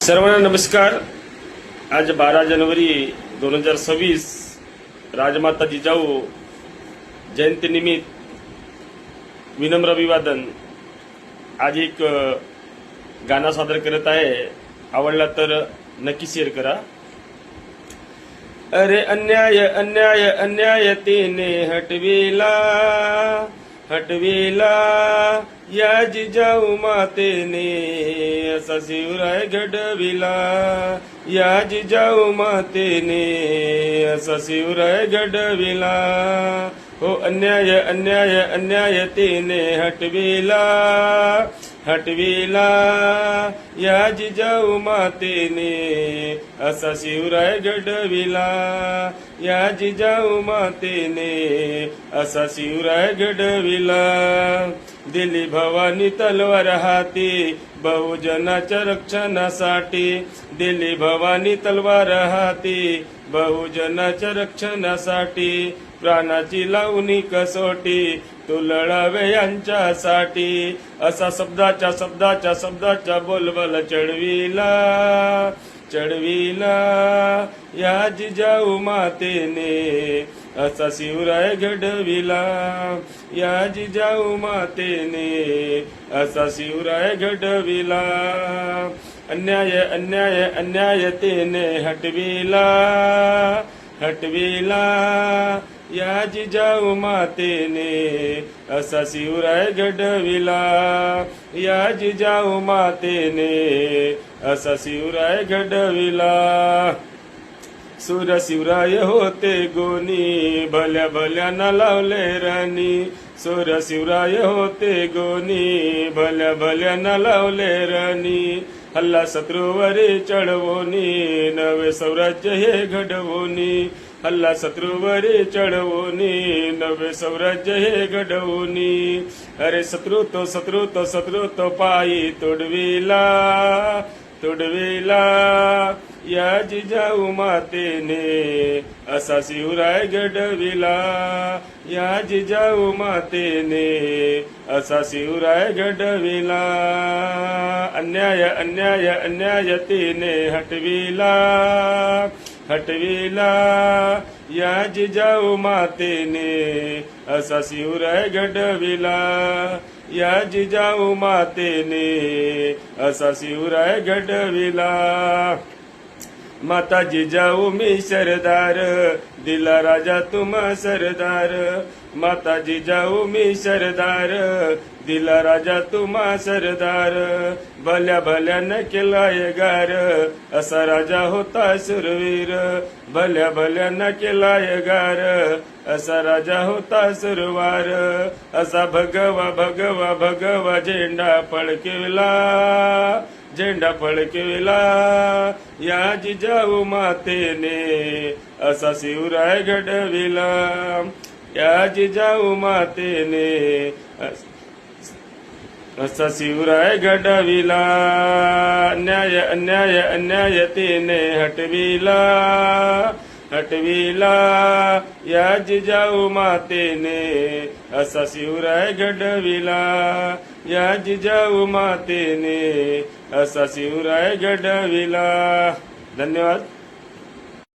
सर्वांना नमस्कार। आज 12 जानेवारी 2026 राजमाता जिजाऊ जयंतीनिमित्त विनम्र अभिवादन आज एक गाणं सादर करत आहे। आवडला तर नक्की शेअर करा। अरे अन्याय अन्याय अन्याय तिने हटविला हटविला या जिजाऊ मातेने असा शिवराय घडविला या जिजाऊ मातेने असा शिवराय घडविला हो अन्याय अन्याय अन्याय तिने हटविला हटविला या जिजाऊ मातेने असा शिवराय घडविला या जिजाऊ मातेने असा शिवराय घडविला दिली भवानी तलवार हाती बहुजनाच्या रक्षणासाठी दिली भवानी तलवार हाती बहुजनाच्या रक्षणासाठी प्राणाची लावणी कसोटी तू लढावे यांच्यासाठी असा शब्दाच्या बोलबाला चढविला चढविला या जिजाऊ मातेने असा शिवराय घडविला या जिजाऊ मातेने असा शिवराय घडविला अन्याय अन्याय अन्याय तिने हटविला हटविला या जिजाऊ मातेने असा शिवराय घडविला या जिजाऊ मातेने असा शिवराय घडविला सूर शिवराय होते गोनी भल्या भल्याना लावले राणी सूर शिवराय होते गोनी भल्या भल्याना लावले राणी हल्ला शत्रूवरी चढवोनी नवे स्वराज्य हे घडवोनी हल्ला शत्रूवरी चढवोनी नवे स्वराज्य हे घडवोनी अरे शत्रू तो पायी तोडविला तोडविला या जिजाऊ मातेने असा शिवराय घडविला या जिजाऊ मातेने असा शिवराय घडविला अन्याय अन्याय अन्याय तिने हटविला हटविला या जिजाऊ मातेने असा शिवराय घडविला या जिजाऊ मातेने असा शिवराय घडविला माता जिजाऊ मी सरदार दिला राजा तुम्हा सरदार माता जिजाऊ मी सरदार दिला राजा तुम्हा सरदार भल्या भल्यानं केलाय गार असा राजा होता सुरवीर भल्या भल्यानं केलाय गार असा राजा होता सुरवार असा भगवा भगवा भगवा झेंडा फडकविला झेंडा फडकविला या जिजाऊ मातेने असा शिवराय घडविला या जिजाऊ मातेने असा शिवराय घडविला अन्याय अन्याय अन्याय तिने हटविला हटविला या जिजाऊ मातेने असा शिवराय घडविला या जिजाऊ मातेने असा शिवराय घडविला। धन्यवाद।